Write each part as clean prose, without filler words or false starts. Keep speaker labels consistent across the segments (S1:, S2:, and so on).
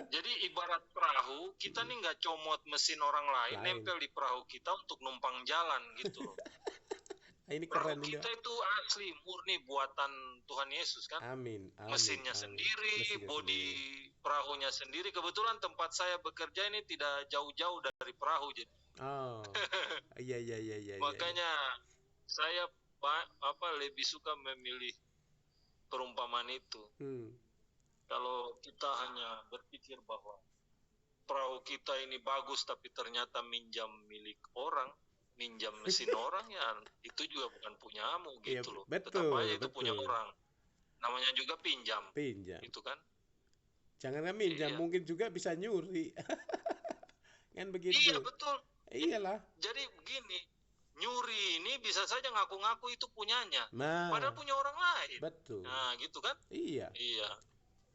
S1: Jadi ibarat perahu, kita nih nggak comot mesin orang lain, nempel di perahu kita untuk numpang jalan gitu loh.
S2: Ini
S1: Perahu
S2: keren ini,
S1: kita
S2: Pak.
S1: itu asli, murni buatan Tuhan Yesus kan.
S2: Amin, amin,
S1: Mesinnya
S2: amin.
S1: sendiri,
S2: Mesinnya
S1: bodi
S2: sendiri.
S1: perahunya sendiri. Kebetulan tempat saya bekerja ini tidak jauh-jauh dari perahu, jadi
S2: Oh, iya, iya, iya, iya, iya, iya.
S1: makanya saya lebih suka memilih perumpamaan itu.
S2: Hmm.
S1: Kalau kita hanya berpikir bahwa perahu kita ini bagus tapi ternyata minjam milik orang, minjam mesin orang, ya itu juga bukan punyamu
S2: Iya,
S1: gitu loh. Tetap
S2: betul,
S1: aja itu punya
S2: betul.
S1: orang. Namanya juga pinjam,
S2: Pinjam.
S1: gitu kan?
S2: Jangan kan minjam,
S1: Iya.
S2: mungkin juga bisa nyuri. Kan
S1: Iya,
S2: begitu.
S1: betul.
S2: Iyalah.
S1: Jadi begini, nyuri ini bisa saja ngaku-ngaku itu punyanya,
S2: Nah,
S1: padahal punya orang lain.
S2: betul.
S1: Nah, gitu kan?
S2: Iya.
S1: Iya.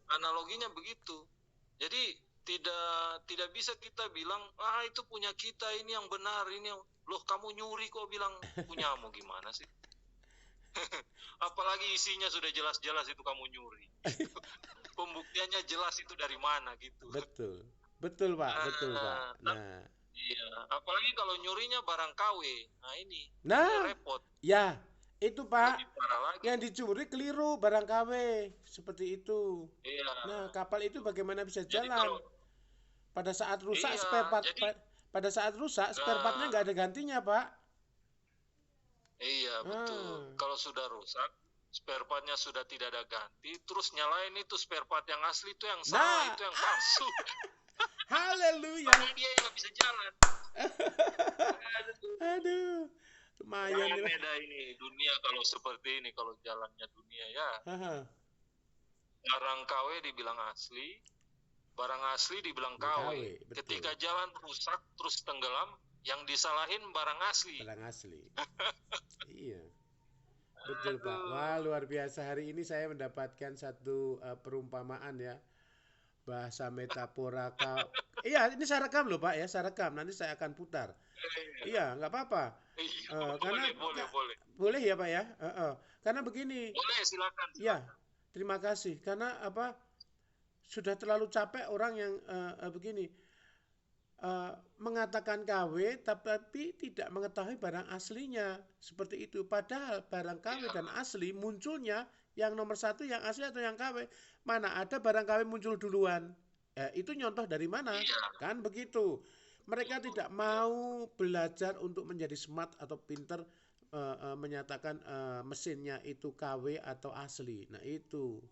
S1: Analoginya begitu. Jadi tidak bisa kita bilang itu punya kita, ini yang benar, ini yang loh kamu nyuri kok bilang punyamu, gimana sih? Apalagi isinya sudah jelas-jelas itu kamu nyuri. Gitu. Pembuktiannya jelas itu dari mana gitu.
S2: Betul. Betul, Pak. Betul, Pak.
S1: Nah,
S2: Nah.
S1: iya, apalagi kalau nyurinya barang KW. Nah, ini
S2: Nah,
S1: repot,
S2: ya, itu Pak.
S1: lebih parah lagi.
S2: Yang dicuri keliru barang KW. Seperti itu.
S1: Iya.
S2: Nah, kapal itu
S1: Itu.
S2: bagaimana bisa
S1: Jadi kalau
S2: jalan? Pada saat rusak
S1: iya,
S2: spare part
S1: jadi
S2: pada saat rusak spare partnya
S1: nah
S2: nggak ada gantinya, Pak.
S1: iya betul.
S2: Ah,
S1: Kalau sudah rusak, spare partnya sudah tidak ada ganti, terus nyalain itu spare part yang asli itu yang salah,
S2: nah,
S1: itu yang palsu.
S2: haleluya.
S1: Padahal dia yang nggak bisa jalan. Aduh.
S2: Aduh, lumayan
S1: Jangan
S2: nih.
S1: beda ini dunia kalau seperti ini, kalau jalannya dunia ya.
S2: Haha,
S1: Barang KW dibilang asli, barang asli dibilang KW.
S2: KW, betul.
S1: Ketika jalan rusak terus tenggelam, yang disalahin barang asli.
S2: Barang asli. Iya, betul Pak. Wah,
S1: Aduh.
S2: luar biasa. Hari ini saya mendapatkan satu perumpamaan ya. Bahasa metafora Iya, ini saya rekam loh Pak ya, saya rekam. Nanti saya akan putar.
S1: Iya,
S2: Iya, nggak apa-apa.
S1: iya,
S2: Karena
S1: boleh, boleh, boleh.
S2: boleh ya Pak ya. Karena begini,
S1: Boleh, silakan,
S2: ya,
S1: silakan.
S2: terima kasih. Karena apa? Sudah terlalu capek orang yang begini eh, mengatakan KW tapi tidak mengetahui barang aslinya seperti itu. Padahal barang KW
S1: Iya,
S2: dan asli munculnya yang nomor satu yang asli atau yang KW. Mana ada barang KW muncul duluan? Itu nyontoh dari mana?
S1: iya,
S2: Kan begitu. Mereka
S1: betul.
S2: tidak
S1: Iya,
S2: mau belajar untuk menjadi smart atau pinter menyatakan mesinnya itu KW atau asli. Nah itu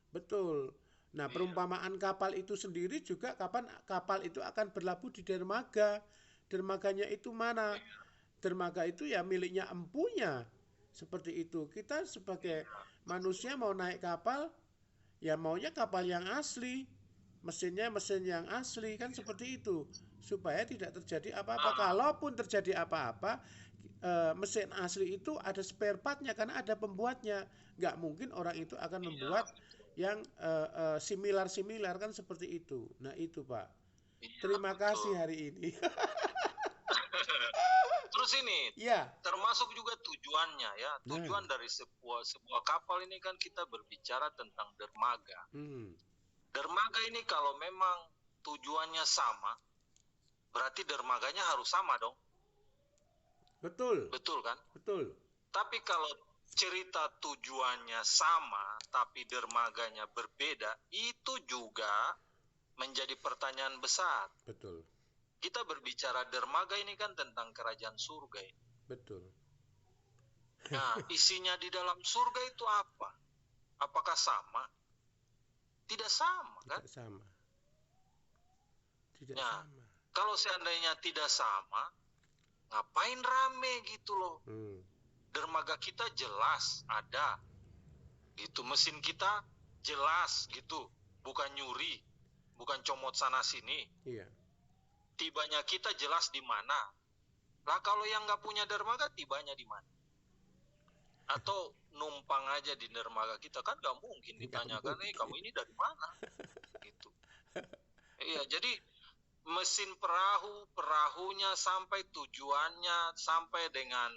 S2: betul. Nah,
S1: iya,
S2: perumpamaan kapal itu sendiri juga kapan kapal itu akan berlabuh di dermaga. Dermaganya itu mana?
S1: iya,
S2: Dermaga itu ya miliknya empunya. Seperti itu. Kita sebagai
S1: iya,
S2: manusia mau naik kapal, ya maunya kapal yang asli. Mesinnya mesin yang asli kan
S1: iya.
S2: seperti itu. Supaya tidak terjadi apa-apa.
S1: Ah,
S2: Kalaupun terjadi apa-apa, mesin asli itu ada spare partnya karena ada pembuatnya. Nggak mungkin orang itu akan
S1: iya,
S2: membuat
S1: betul.
S2: yang similar-similar kan seperti itu. Nah itu Pak.
S1: Iya,
S2: Terima
S1: betul.
S2: kasih hari ini.
S1: Terus ini
S2: Ya.
S1: termasuk juga tujuannya ya.
S2: Nah.
S1: Tujuan dari sebuah kapal ini kan kita berbicara tentang dermaga.
S2: Hmm.
S1: Dermaga ini kalau memang tujuannya sama, berarti dermaganya harus sama dong.
S2: Betul.
S1: Betul kan?
S2: Betul.
S1: Tapi kalau cerita tujuannya sama, tapi dermaganya berbeda, itu juga menjadi pertanyaan besar.
S2: Betul.
S1: Kita berbicara dermaga ini kan tentang kerajaan surga.
S2: Betul.
S1: Nah, isinya di dalam surga itu apa? Apakah sama? Tidak sama kan?
S2: Tidak sama. Tidak
S1: Nah,
S2: sama.
S1: kalau seandainya tidak sama, ngapain rame gitu loh?
S2: Hmm.
S1: Dermaga kita jelas ada, gitu. Mesin kita jelas gitu, bukan nyuri, bukan comot sana sini.
S2: Iya.
S1: Tibanya kita jelas di mana. Lah kalau yang nggak punya dermaga, tibanya di mana? Atau numpang aja di dermaga kita, kan nggak mungkin
S2: Nggak
S1: ditanyakan, kamu
S2: mungkin.
S1: ini dari mana? Gitu. Iya, jadi mesin perahunya sampai tujuannya, sampai dengan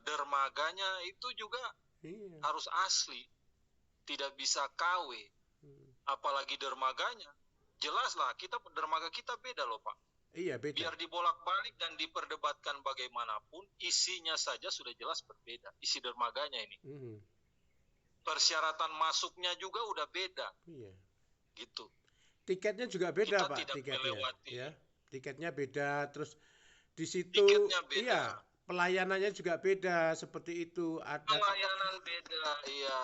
S1: dermaganya itu juga
S2: Iya.
S1: harus asli, tidak bisa KW.
S2: Hmm.
S1: apalagi dermaganya. Jelaslah dermaga kita beda loh Pak.
S2: Iya, beda.
S1: Biar dibolak-balik dan diperdebatkan bagaimanapun, isinya saja sudah jelas berbeda. Isi dermaganya ini. Persyaratan masuknya juga udah beda.
S2: Iya.
S1: Gitu.
S2: Tiketnya juga beda,
S1: Kita
S2: Pak,
S1: tidak
S2: tiketnya.
S1: melewati.
S2: Ya. Tiketnya beda, terus di situ iya, pelayanannya juga beda, seperti itu.
S1: Pelayanan beda, iya.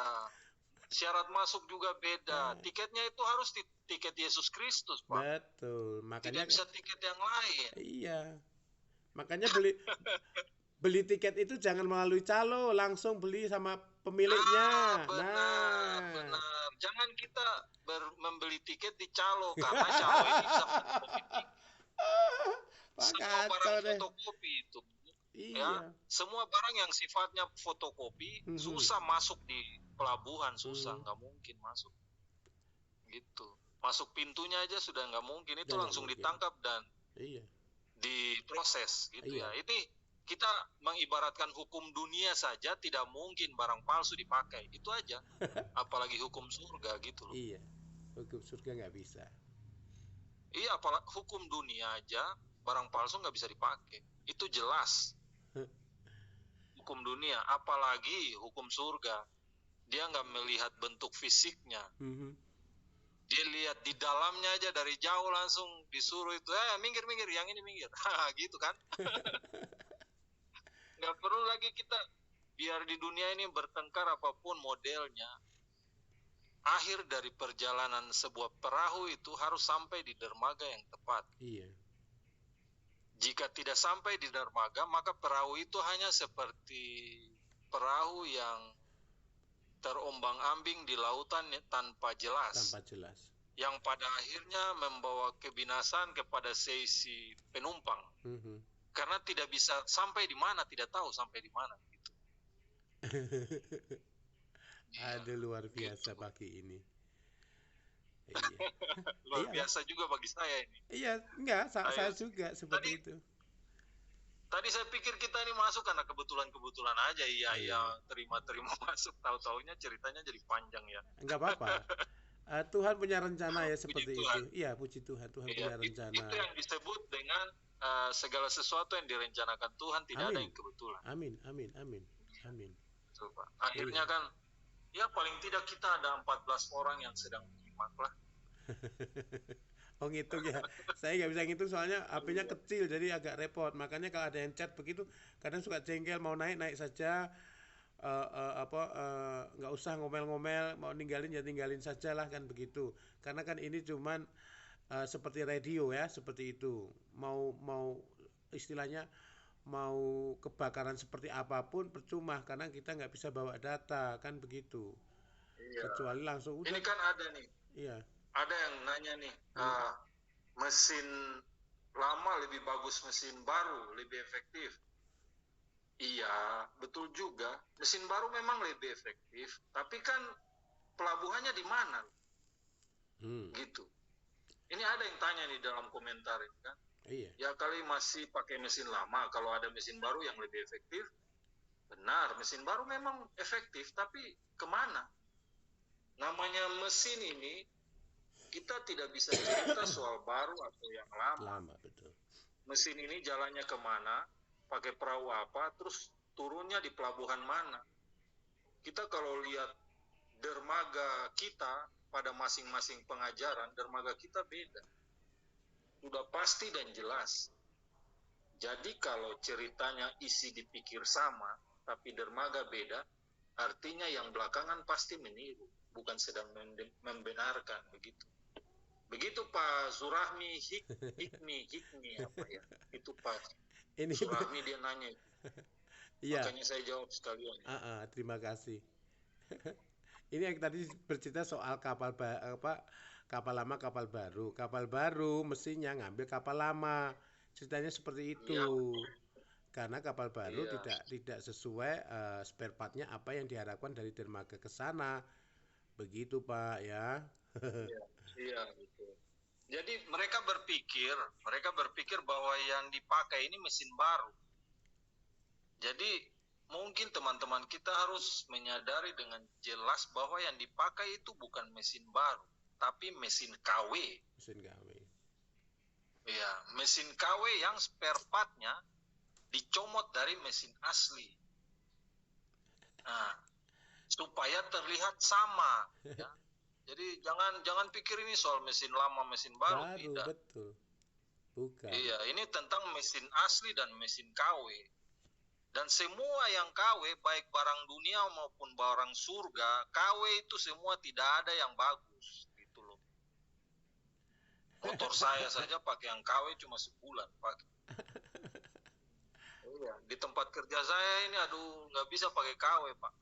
S1: Syarat masuk juga beda. Tiketnya itu harus tiket Yesus Kristus, Pak.
S2: Betul. Makanya
S1: tidak bisa tiket yang lain.
S2: Iya. Makanya beli tiket itu jangan melalui calo, langsung beli sama pemiliknya.
S1: Benar. Jangan kita membeli tiket di calo, karena calo ini bisa fotokopi. Semua barang fotokopi itu.
S2: Iya.
S1: Ya, semua barang yang sifatnya fotokopi susah masuk di pelabuhan, susah, nggak mungkin masuk. Gitu. Masuk pintunya aja sudah nggak mungkin, itu langsung ditangkap dan diproses gitu ya. Ini kita mengibaratkan hukum dunia saja tidak mungkin barang palsu dipakai, itu aja. Apalagi hukum surga gitu loh.
S2: Iya, hukum surga nggak bisa.
S1: Iya, apalagi hukum dunia aja barang palsu nggak bisa dipakai, itu jelas. Hukum dunia, apalagi hukum surga, dia nggak melihat bentuk fisiknya. Dia lihat di dalamnya aja, dari jauh langsung disuruh itu, minggir, yang ini minggir, gitu kan. Nggak perlu lagi kita, biar di dunia ini bertengkar apapun modelnya, akhir dari perjalanan sebuah perahu itu harus sampai di dermaga yang tepat.
S2: Iya.
S1: Jika tidak sampai di dermaga, maka perahu itu hanya seperti perahu yang terombang-ambing di lautan tanpa jelas. Yang pada akhirnya membawa kebinasan kepada sisi penumpang. Karena tidak bisa sampai di mana, tidak tahu sampai di mana. Gitu.
S2: Aduh, luar biasa gitu. Pagi ini.
S1: Luar biasa juga bagi saya ini.
S2: Iya, enggak, saya juga seperti itu.
S1: Tadi saya pikir kita ini masuk karena kebetulan aja, iya, terima masuk. Tahu-taunya ceritanya jadi panjang ya.
S2: Enggak apa-apa. Tuhan punya rencana ya seperti itu. Iya, puji Tuhan. Tuhan punya rencana.
S1: Itu yang disebut dengan segala sesuatu yang direncanakan Tuhan, tidak ada yang kebetulan.
S2: Amin.
S1: Coba. Akhirnya kan, ya paling tidak kita ada 14 orang yang sedang menyimak lah.
S2: Oh ngitung ya, saya nggak bisa ngitung soalnya HP-nya kecil jadi agak repot. Makanya kalau ada yang chat begitu kadang suka jengkel, mau naik saja, nggak usah ngomel-ngomel, mau ninggalin ya tinggalin saja lah, kan begitu. Karena kan ini cuman seperti radio ya, seperti itu. Mau istilahnya mau kebakaran seperti apapun percuma karena kita nggak bisa bawa data, kan begitu. Iya. Kecuali langsung udah.
S1: Ini kan ada nih.
S2: Iya.
S1: Ada yang nanya nih, mesin lama lebih bagus, mesin baru lebih efektif. Iya, betul juga. Mesin baru memang lebih efektif, tapi kan pelabuhannya di mana? Gitu. Ini ada yang tanya nih dalam komentar ini kan.
S2: Iya.
S1: Ya kali masih pakai mesin lama, kalau ada mesin baru yang lebih efektif. Benar, mesin baru memang efektif, tapi kemana? Namanya mesin ini, kita tidak bisa cerita soal baru atau yang lama.
S2: Betul.
S1: Mesin ini jalannya kemana, pakai perahu apa, terus turunnya di pelabuhan mana. Kita kalau lihat dermaga kita pada masing-masing pengajaran, dermaga kita beda. Sudah pasti dan jelas. Jadi kalau ceritanya isi dipikir sama, tapi dermaga beda, artinya yang belakangan pasti meniru, bukan sedang membenarkan, begitu. Begitu Pak Surahmi Hikmi apa ya? Itu Pak Surahmi dia nanya.
S2: Iya.
S1: Makanya saya jawab sekalian.
S2: Terima kasih. Ini yang tadi bercerita soal kapal lama, kapal baru. Kapal baru mestinya ngambil kapal lama. Ceritanya seperti itu. Ya. Karena kapal baru tidak sesuai spare part-nya apa yang diharapkan dari dermaga ke sana. Begitu Pak ya.
S1: Iya, betul. Jadi mereka berpikir bahwa yang dipakai ini mesin baru. Jadi mungkin teman-teman kita harus menyadari dengan jelas bahwa yang dipakai itu bukan mesin baru. tapi mesin KW.
S2: Mesin KW.
S1: Ya, mesin KW yang spare part-nya dicomot dari mesin asli. Nah, supaya terlihat sama. Ya. Jadi jangan pikir ini soal mesin lama, mesin baru. Tidak.
S2: Betul. Bukan.
S1: Iya, ini tentang mesin asli dan mesin KW. Dan semua yang KW, baik barang dunia maupun barang surga, KW itu semua tidak ada yang bagus. Gitu loh. Motor saya saja pakai yang KW cuma sebulan pakai. Iya, di tempat kerja saya ini nggak bisa pakai KW, Pak.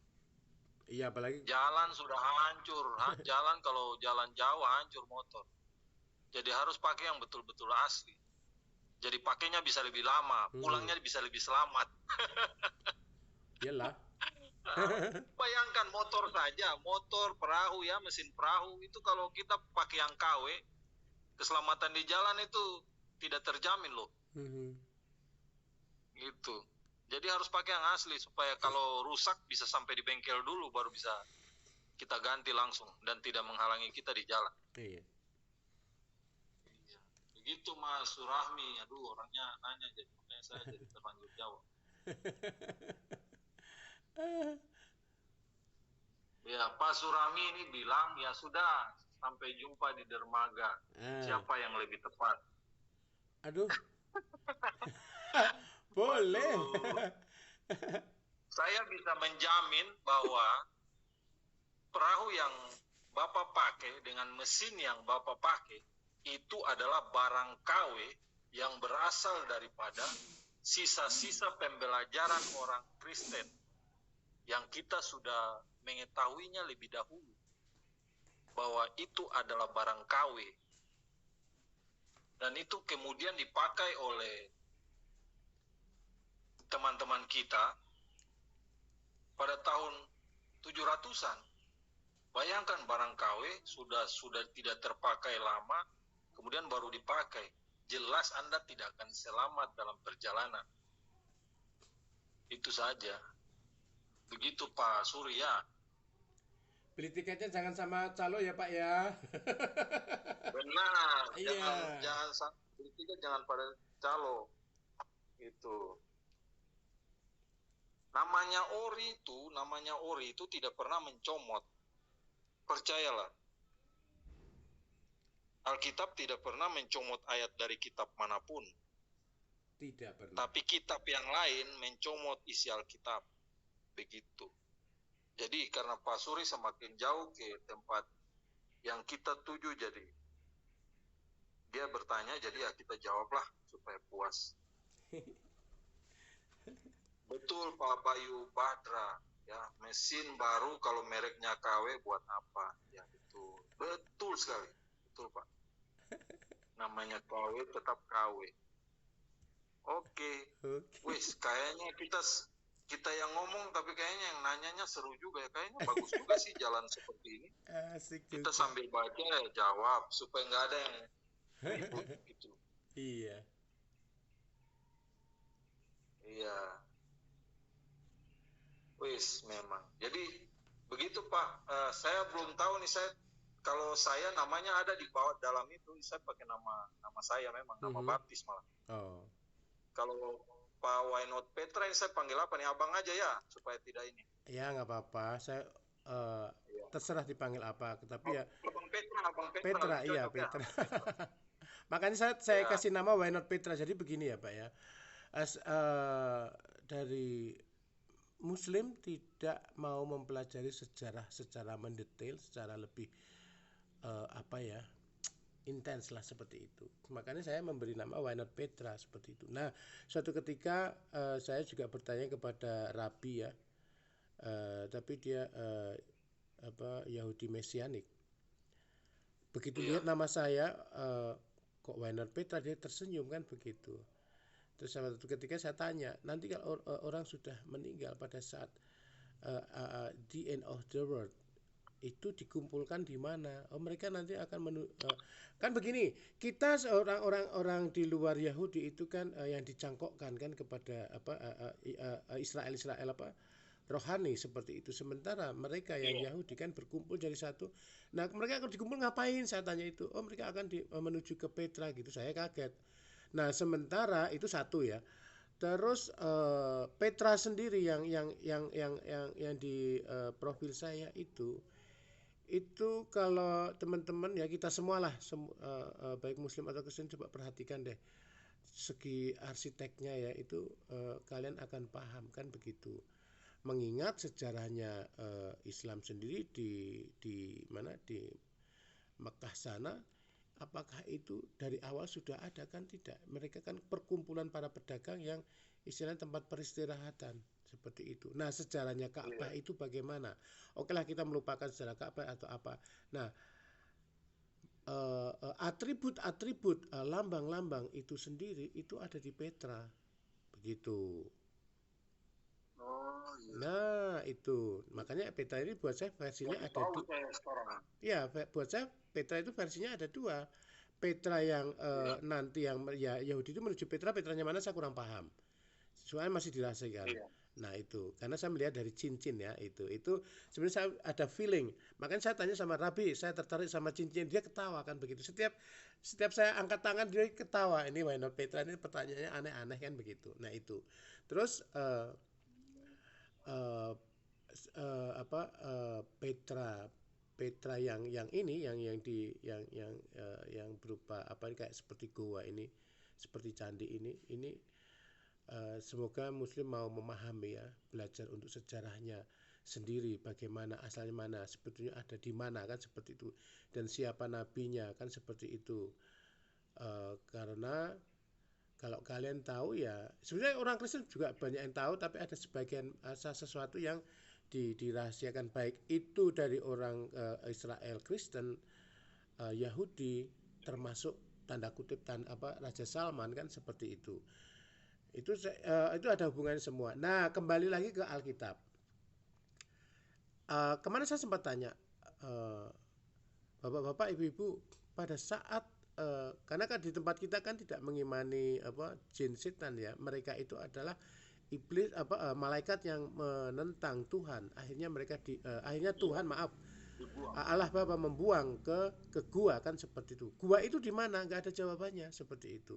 S2: Iya, apalagi
S1: jalan sudah hancur. Jalan kalau jalan jauh hancur motor. Jadi harus pakai yang betul-betul asli. Jadi pakainya bisa lebih lama, pulangnya bisa lebih selamat.
S2: Iyalah.
S1: Bayangkan motor saja, motor, perahu ya, mesin perahu itu kalau kita pakai yang KW, keselamatan di jalan itu tidak terjamin loh. Gitu. Jadi harus pakai yang asli supaya kalau rusak bisa sampai di bengkel dulu baru bisa kita ganti langsung dan tidak menghalangi kita di jalan.
S2: Iya.
S1: Begitu Mas Surahmi, orangnya nanya jadi makanya saya jadi terlanjur jawab. Ya, Pak Surahmi ini bilang ya sudah sampai jumpa di dermaga. Siapa yang lebih tepat?
S2: Aduh. Boleh.
S1: Saya bisa menjamin bahwa perahu yang Bapak pakai dengan mesin yang Bapak pakai itu adalah barang KW yang berasal daripada sisa-sisa pembelajaran orang Kristen yang kita sudah mengetahuinya lebih dahulu bahwa itu adalah barang KW dan itu kemudian dipakai oleh teman-teman kita pada tahun 700-an. Bayangkan barang KW sudah tidak terpakai lama, kemudian baru dipakai. Jelas Anda tidak akan selamat dalam perjalanan. Itu saja. Begitu Pak Surya.
S2: Beli tiketnya jangan sama calo ya Pak ya.
S1: Benar.
S2: Iya.
S1: Jangan beli tiket jangan pada calo. Itu. Namanya ori itu tidak pernah mencomot. Percayalah. Alkitab tidak pernah mencomot ayat dari kitab manapun.
S2: Tidak pernah.
S1: Tapi kitab yang lain mencomot isi Alkitab. Begitu. Jadi karena Pak Suri semakin jauh ke tempat yang kita tuju, jadi dia bertanya, jadi ya kita jawablah supaya puas. Betul Pak Bayu Badra. Ya, mesin baru kalau mereknya KW buat apa? Ya betul. Betul sekali. Betul Pak. Namanya KW tetap KW. Oke. Wis, kayaknya kita yang ngomong tapi kayaknya yang nanyanya seru juga ya. Kayaknya bagus juga sih jalan seperti ini.
S2: Asik
S1: kita
S2: juga.
S1: Sambil baca ya jawab supaya nggak ada yang ribut gitu.
S2: Iya.
S1: Iya. Wis memang. Jadi begitu Pak. Saya belum tahu nih kalau saya namanya ada di bawah dalam itu, saya pakai nama saya memang, nama baptis malah.
S2: Oh.
S1: Kalau Pak Why Not Petra ini saya panggil apa nih? Abang aja ya supaya tidak ini.
S2: Ya nggak apa-apa. Saya terserah dipanggil apa, tapi ya.
S1: Abang Petra.
S2: Petra, iya Petra. Makanya saya kasih nama Why Not Petra. Jadi begini ya Pak ya. Dari Muslim tidak mau mempelajari sejarah secara mendetail, secara lebih intens lah seperti itu. Makanya saya memberi nama Why Not Petra seperti itu. Nah, suatu ketika saya juga bertanya kepada Rabi ya, tapi dia Yahudi Mesianik. Begitu lihat nama saya kok Why Not Petra, dia tersenyum kan begitu. Terus suatu ketika saya tanya, nanti kalau orang sudah meninggal pada saat the end of the world itu dikumpulkan di mana? Oh, mereka nanti akan kan begini, kita seorang orang di luar Yahudi itu kan yang dicangkokkan kan kepada Israel rohani seperti itu. Sementara mereka yang
S1: Iya.
S2: Yahudi kan berkumpul jadi satu. Nah, mereka akan dikumpul ngapain? Saya tanya itu. Oh, mereka akan menuju ke Petra gitu. Saya kaget. Nah, sementara itu satu ya. Terus Petra sendiri yang di profil saya itu kalau teman-teman ya kita semualah baik Muslim atau Kristen coba perhatikan deh segi arsiteknya ya itu kalian akan paham kan begitu. Mengingat sejarahnya Islam sendiri di mana di Mekah sana, apakah itu dari awal sudah ada kan tidak? Mereka kan perkumpulan para pedagang yang istilahnya tempat peristirahatan seperti itu. Nah, sejarahnya Ka'bah
S1: Iya.
S2: itu bagaimana? Oke lah kita melupakan sejarah Ka'bah atau apa. Nah, atribut-atribut lambang-lambang itu sendiri itu ada di Petra begitu.
S1: Oh iya.
S2: Nah, itu makanya Petra ini buat saya versinya
S1: Baru
S2: ada
S1: tahu
S2: dua.
S1: saya sekarang.
S2: Ya, buat saya Petra itu versinya ada dua. Petra yang
S1: Iya.
S2: nanti yang ya Yahudi itu menuju Petra, Petranya mana saya kurang paham. Soalnya masih dirahasiakan.
S1: Iya.
S2: Nah itu, karena saya melihat dari cincin ya itu sebenarnya saya ada feeling. Makanya saya tanya sama Rabi, saya tertarik sama cincin, dia ketawa kan begitu. Setiap saya angkat tangan dia ketawa. Ini why not Petra ini pertanyaannya aneh-aneh kan begitu. Nah itu, terus uh, Petra Petra yang ini yang berupa apa kayak seperti goa ini seperti candi ini semoga Muslim mau memahami ya belajar untuk sejarahnya sendiri bagaimana asalnya mana sebetulnya ada di mana kan seperti itu dan siapa nabinya kan seperti itu. Karena kalau kalian tahu ya sebenarnya orang Kristen juga banyak yang tahu tapi ada sebagian sesuatu yang dirahasiakan baik itu dari orang Israel Kristen Yahudi termasuk tanda kutip Raja Salman kan seperti itu ada hubungannya semua. Nah kembali lagi ke Alkitab. Kemarin saya sempat tanya uh, bapak-bapak ibu-ibu pada saat karena kan di tempat kita kan tidak mengimani jin setan ya mereka itu adalah iblis malaikat yang menentang Tuhan akhirnya akhirnya
S1: Iya.
S2: Tuhan maaf
S1: Dibuang.
S2: Allah Bapa membuang ke gua kan seperti itu gua itu di mana nggak ada jawabannya seperti itu.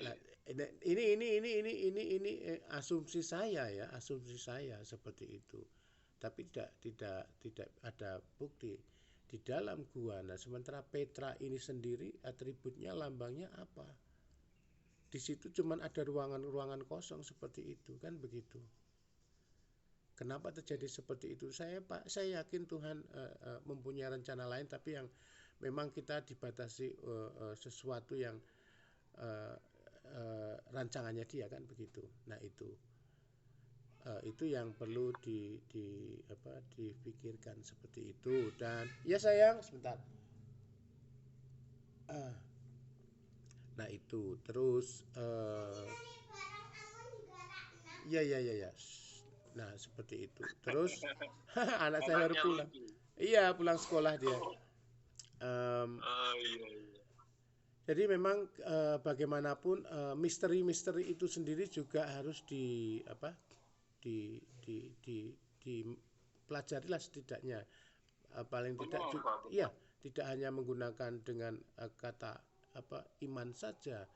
S2: Nah,
S1: Iya.
S2: ini asumsi saya ya asumsi saya seperti itu tapi tidak ada bukti di dalam gua. Nah sementara Petra ini sendiri atributnya lambangnya apa di situ cuman ada ruangan-ruangan kosong seperti itu kan begitu. Kenapa terjadi seperti itu? Saya yakin Tuhan mempunyai rencana lain, tapi yang memang kita dibatasi sesuatu yang uh, rancangannya dia kan begitu. Nah itu yang perlu dipikirkan seperti itu. Dan ya sayang sebentar. Uh, nah itu terus ya. Nah seperti itu. Terus anak saya baru
S1: Anaknya
S2: pulang.
S1: lucu.
S2: Iya pulang sekolah dia.
S1: Oh.
S2: Um,
S1: Iya, iya.
S2: Jadi memang bagaimanapun misteri-misteri itu sendiri juga harus di dipelajari lah setidaknya. Paling tidak
S1: Benar, Pak,
S2: iya
S1: benar.
S2: tidak hanya menggunakan dengan kata iman saja,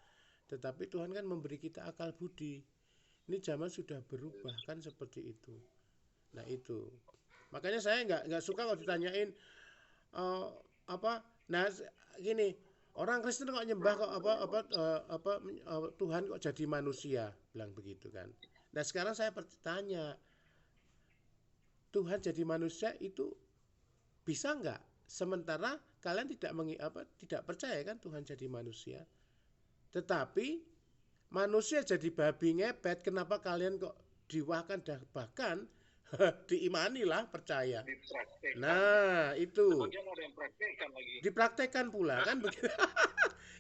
S2: tetapi Tuhan kan memberi kita akal budi. Ini zaman sudah berubah kan seperti itu. Nah itu makanya saya nggak suka kalau ditanyain eh, apa nah gini orang Kristen kok nyembah kok Tuhan kok jadi manusia bilang begitu kan. Nah sekarang saya bertanya Tuhan jadi manusia itu bisa nggak sementara kalian tidak percaya kan Tuhan jadi manusia tetapi manusia jadi babi ngepet kenapa kalian kok diwahkan dan bahkan diimanilah percaya.
S1: Dipraktekkan.
S2: Nah, itu
S1: Sebagian ada yang praktekkan lagi.
S2: dipraktekkan pula kan begitu.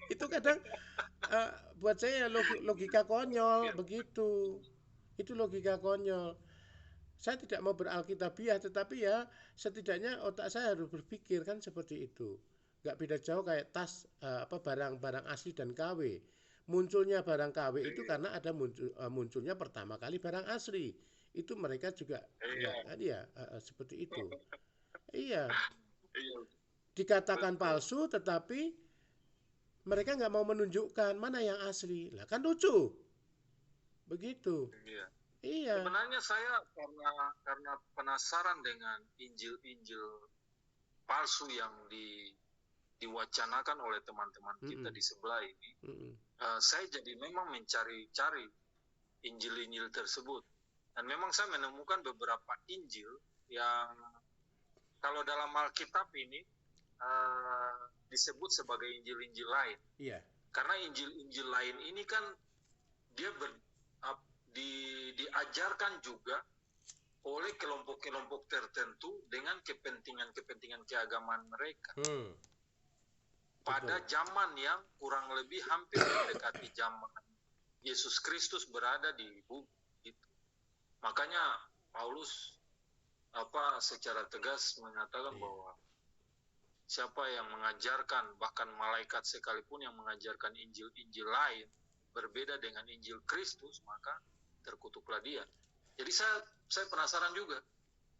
S2: Itu kadang buat saya logika konyol begitu. Itu logika konyol. Saya tidak mau beralkitabiah tetapi ya setidaknya otak saya harus berpikir kan seperti itu. Nggak beda jauh kayak tas barang-barang asli dan KW. munculnya barang KW itu
S1: Iya.
S2: karena ada munculnya pertama kali barang asli. Itu mereka juga ya
S1: Iya.
S2: kan ya seperti itu. Iya,
S1: Iya,
S2: dikatakan
S1: betul.
S2: palsu tetapi mereka nggak mau menunjukkan mana yang asli. Lah kan lucu. Begitu.
S1: Iya.
S2: Iya.
S1: Sebenarnya saya karena penasaran dengan Injil-Injil palsu yang diwacanakan oleh teman-teman kita
S2: Mm-mm.
S1: di sebelah ini,
S2: Mm-mm.
S1: saya jadi memang mencari-cari Injil-Injil tersebut. Dan memang saya menemukan beberapa Injil yang kalau dalam Alkitab ini disebut sebagai Injil-Injil lain.
S2: Iya.
S1: Karena Injil-Injil lain ini kan dia diajarkan juga oleh kelompok-kelompok tertentu dengan kepentingan-kepentingan keagamaan mereka. Pada zaman yang kurang lebih hampir mendekati zaman Yesus Kristus berada di bumi. Makanya Paulus secara tegas mengatakan bahwa siapa yang mengajarkan, bahkan malaikat sekalipun yang mengajarkan Injil-Injil lain berbeda dengan Injil Kristus, maka terkutuklah dia. Jadi saya penasaran juga.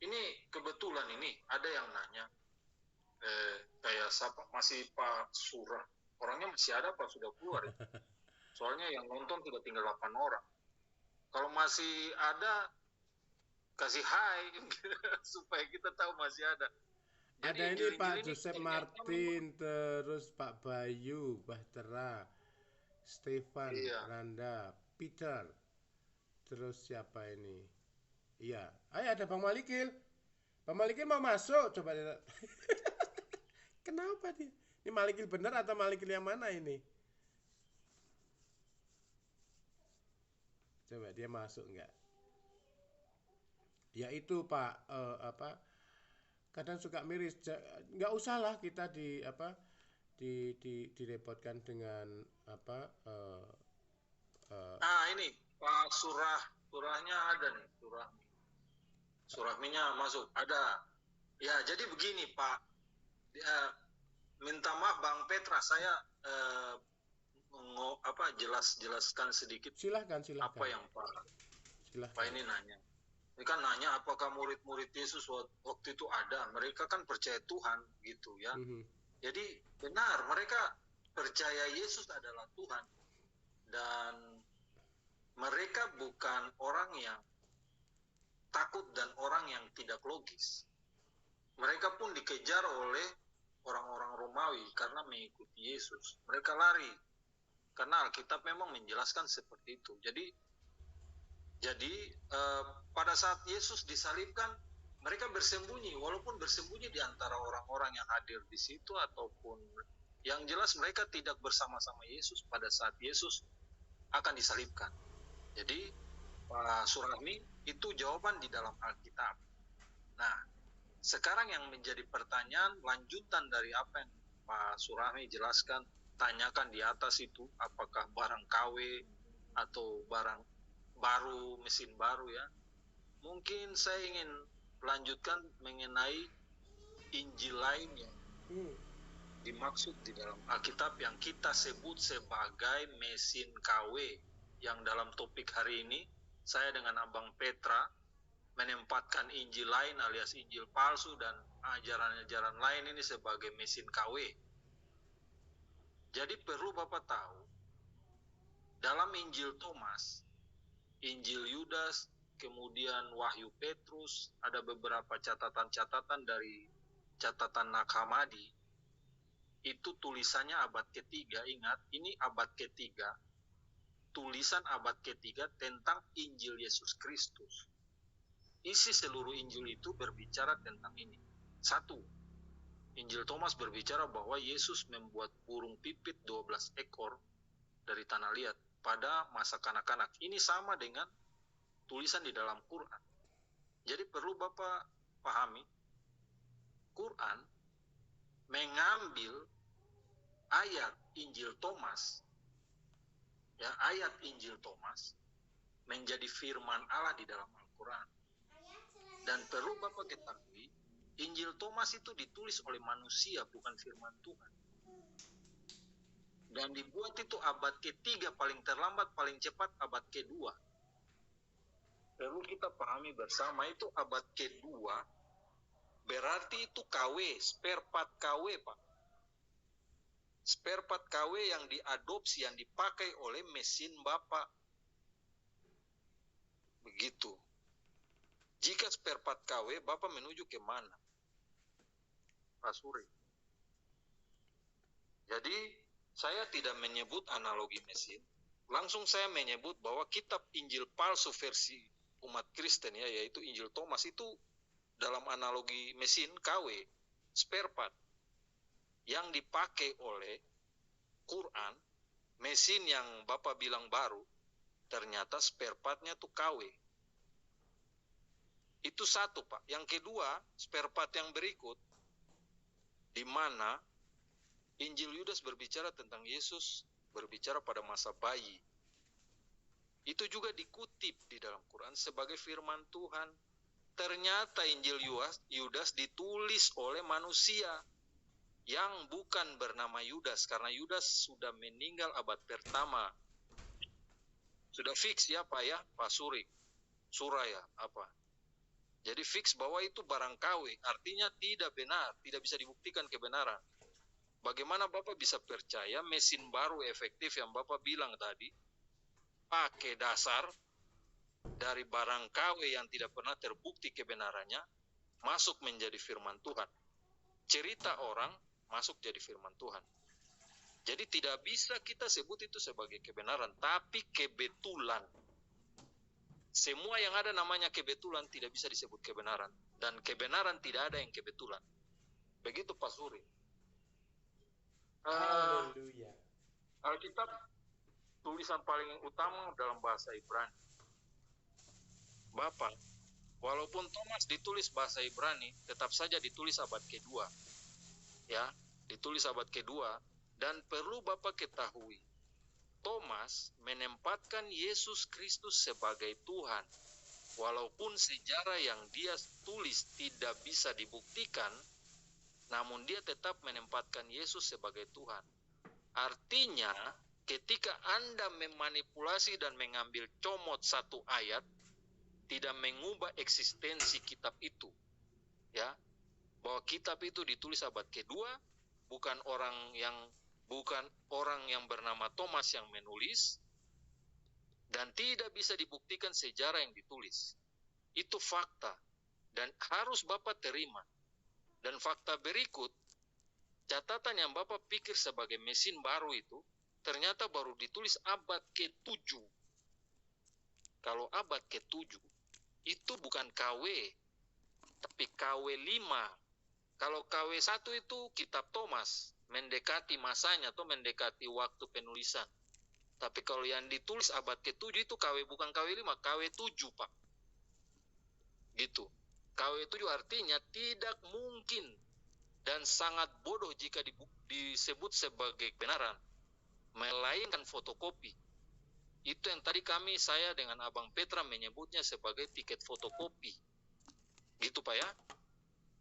S1: Ini kebetulan ini ada yang nanya, kayak masih Pak Surah. Orangnya masih ada apa sudah keluar ya? Soalnya yang nonton sudah tinggal 8 orang. Kalau masih ada, kasih hai supaya kita tahu masih ada.
S2: Jadi ada ini Pak Joseph Martin, terus Pak Bayu Bahtera, Stefan, iya. Randa, Peter, terus siapa ini? Iya, ayo ada Bang Malikil. Bang Malikil mau masuk, coba lihat. Kenapa dia? Ini Malikil benar atau Malikil yang mana ini? Coba dia masuk enggak? Ya itu Pak kadang suka miris. Nggak usah lah kita direpotkan dengan
S1: ini Pak surahnya ada nih, surahminya masuk ada. Ya jadi begini Pak, minta maaf Bang Petra, saya jelaskan sedikit.
S2: Silahkan.
S1: Apa yang Pak ini nanya. Ini kan nanya apakah murid-murid Yesus waktu itu ada. Mereka kan percaya Tuhan gitu ya. Jadi benar mereka percaya Yesus adalah Tuhan. Dan mereka bukan orang yang takut dan orang yang tidak logis. Mereka pun dikejar oleh orang-orang Romawi karena mengikuti Yesus. Mereka lari. Karena Alkitab memang menjelaskan seperti itu. Jadi pada saat Yesus disalibkan, mereka bersembunyi, walaupun bersembunyi di antara orang-orang yang hadir di situ, ataupun yang jelas mereka tidak bersama-sama Yesus pada saat Yesus akan disalibkan. Jadi Pak Surahmi, itu jawaban di dalam Alkitab. Nah, sekarang yang menjadi pertanyaan lanjutan dari apa yang Pak Surahmi jelaskan, tanyakan di atas itu, apakah barang KW atau barang baru, mesin baru ya. Mungkin saya ingin lanjutkan mengenai Injil lain yang dimaksud di dalam Alkitab yang kita sebut sebagai mesin KW, yang dalam topik hari ini saya dengan Abang Petra menempatkan Injil lain alias Injil palsu dan ajaran-ajaran lain ini sebagai mesin KW. Jadi perlu Bapak tahu, dalam Injil Thomas, Injil Yudas, kemudian Wahyu Petrus, ada beberapa catatan-catatan dari catatan Nag Hammadi. Itu tulisannya abad ketiga, ingat, ini abad ketiga. Tulisan abad ketiga tentang Injil Yesus Kristus. Isi seluruh Injil itu berbicara tentang ini. 1. Injil Thomas berbicara bahwa Yesus membuat burung pipit 12 ekor dari tanah liat pada masa kanak-kanak. Ini sama dengan tulisan di dalam Quran. Jadi perlu Bapak pahami, Quran mengambil ayat Injil Thomas, ya, ayat Injil Thomas menjadi firman Allah di dalam Al-Quran. Dan perlu Bapak ketahui, Injil Thomas itu ditulis oleh manusia, bukan firman Tuhan. Dan dibuat itu abad ketiga, paling terlambat, paling cepat abad kedua. Perlu kita pahami bersama, itu abad kedua, berarti itu KW, spare part KW, Pak. Spare part KW yang diadopsi, yang dipakai oleh mesin Bapak. Begitu. Jika spare part KW, Bapak menuju ke mana? Pak Suri. Jadi, saya tidak menyebut analogi mesin. Langsung saya menyebut bahwa kitab Injil palsu versi umat Kristen ya, yaitu Injil Thomas, itu dalam analogi mesin KW, spare part, yang dipakai oleh Quran, mesin yang Bapak bilang baru, ternyata spare partnya tuh KW. Itu satu, Pak. Yang kedua, spare part yang berikut, di mana Injil Yudas berbicara tentang Yesus, berbicara pada masa bayi. Itu juga dikutip di dalam Quran sebagai firman Tuhan. Ternyata Injil Yudas ditulis oleh manusia yang bukan bernama Yudas, karena Yudas sudah meninggal abad pertama. Sudah fix ya Pak ya, Pak Suraya apa. Jadi fix bahwa itu barang KW, artinya tidak benar, tidak bisa dibuktikan kebenaran. Bagaimana Bapak bisa percaya mesin baru efektif yang Bapak bilang tadi, pakai dasar dari barang KW yang tidak pernah terbukti kebenarannya, masuk menjadi firman Tuhan. Cerita orang masuk jadi firman Tuhan. Jadi tidak bisa kita sebut itu sebagai kebenaran, tapi kebetulan. Semua yang ada namanya kebetulan tidak bisa disebut kebenaran. Dan kebenaran tidak ada yang kebetulan. Begitu Pak Suri.
S2: Haleluya.
S1: Alkitab tulisan paling utama dalam bahasa Ibrani. Bapak, walaupun Thomas ditulis bahasa Ibrani, tetap saja ditulis abad kedua. Ya, ditulis abad kedua. Dan perlu Bapak ketahui, Thomas menempatkan Yesus Kristus sebagai Tuhan. Walaupun sejarah yang dia tulis tidak bisa dibuktikan, namun dia tetap menempatkan Yesus sebagai Tuhan. Artinya, ketika Anda memanipulasi dan mengambil comot satu ayat, tidak mengubah eksistensi kitab itu. Ya, bahwa kitab itu ditulis abad kedua, bukan orang yang bernama Thomas yang menulis, dan tidak bisa dibuktikan sejarah yang ditulis. Itu fakta, dan harus Bapak terima. Dan fakta berikut, catatan yang Bapak pikir sebagai mesin baru itu, ternyata baru ditulis abad ke-7. Kalau abad ke-7, itu bukan KW, tapi KW5. Kalau KW1 itu kitab Thomas, mendekati masanya atau mendekati waktu penulisan. Tapi kalau yang ditulis abad ke-7 itu KW, bukan KW5, KW7, Pak. Gitu. KW7 artinya tidak mungkin dan sangat bodoh jika disebut sebagai kebenaran, melainkan fotokopi. Itu yang tadi saya dengan Abang Petra menyebutnya sebagai tiket fotokopi. Gitu Pak ya.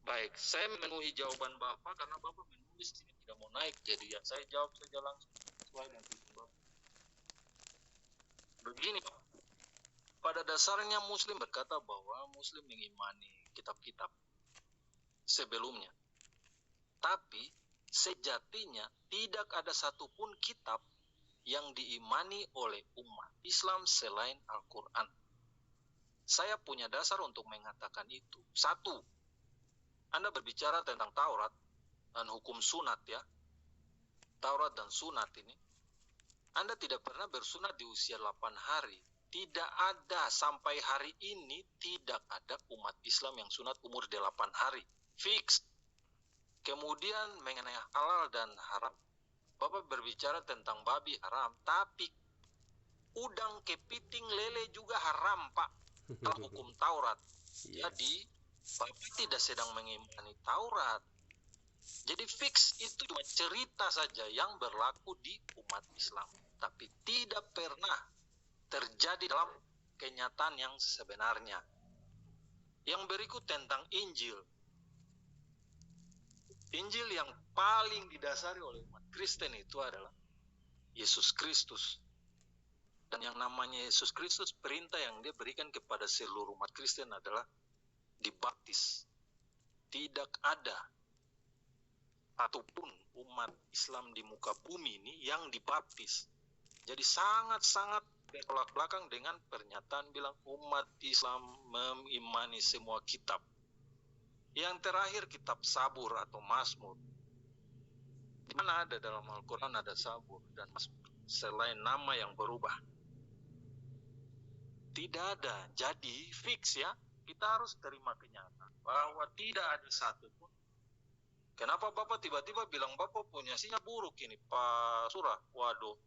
S1: Baik, saya memenuhi jawaban Bapak karena Bapak menulis ini tidak mau naik. Jadi ya saya jawab saja langsung sesuai dengan itu Bapak. Begini Pak. Pada dasarnya Muslim berkata bahwa Muslim mengimani kitab-kitab sebelumnya. Tapi sejatinya tidak ada satupun kitab yang diimani oleh umat Islam selain Al-Quran. Saya punya dasar untuk mengatakan itu. Satu, Anda berbicara tentang Taurat dan hukum sunat ya. Taurat dan sunat ini. Anda tidak pernah bersunat di usia 8 hari. Tidak ada, sampai hari ini tidak ada umat Islam yang sunat umur 8 hari. Fix. Kemudian mengenai halal dan haram. Bapak berbicara tentang babi haram, tapi udang, kepiting, lele juga haram, Pak. Dalam hukum Taurat. Jadi, Bapak tidak sedang mengimani Taurat. Jadi fix itu cuma cerita saja yang berlaku di umat Islam. Tapi tidak pernah terjadi dalam kenyataan yang sebenarnya. Yang berikut tentang Injil. Injil yang paling didasari oleh umat Kristen itu adalah Yesus Kristus. Dan yang namanya Yesus Kristus, perintah yang dia berikan kepada seluruh umat Kristen adalah dibaptis. Tidak ada satupun umat Islam di muka bumi ini yang dibaptis. Jadi sangat-sangat bertolak belakang dengan pernyataan bilang umat Islam mengimani semua kitab. Yang terakhir kitab Sabur atau Mazmur. Di mana ada dalam Al-Quran ada Sabur dan Mazmur selain nama yang berubah? Tidak ada. Jadi fix ya, kita harus terima kenyataan bahwa tidak ada satupun. Kenapa Bapak tiba-tiba bilang Bapak punya sinyal buruk ini, Pak Surah? Waduh.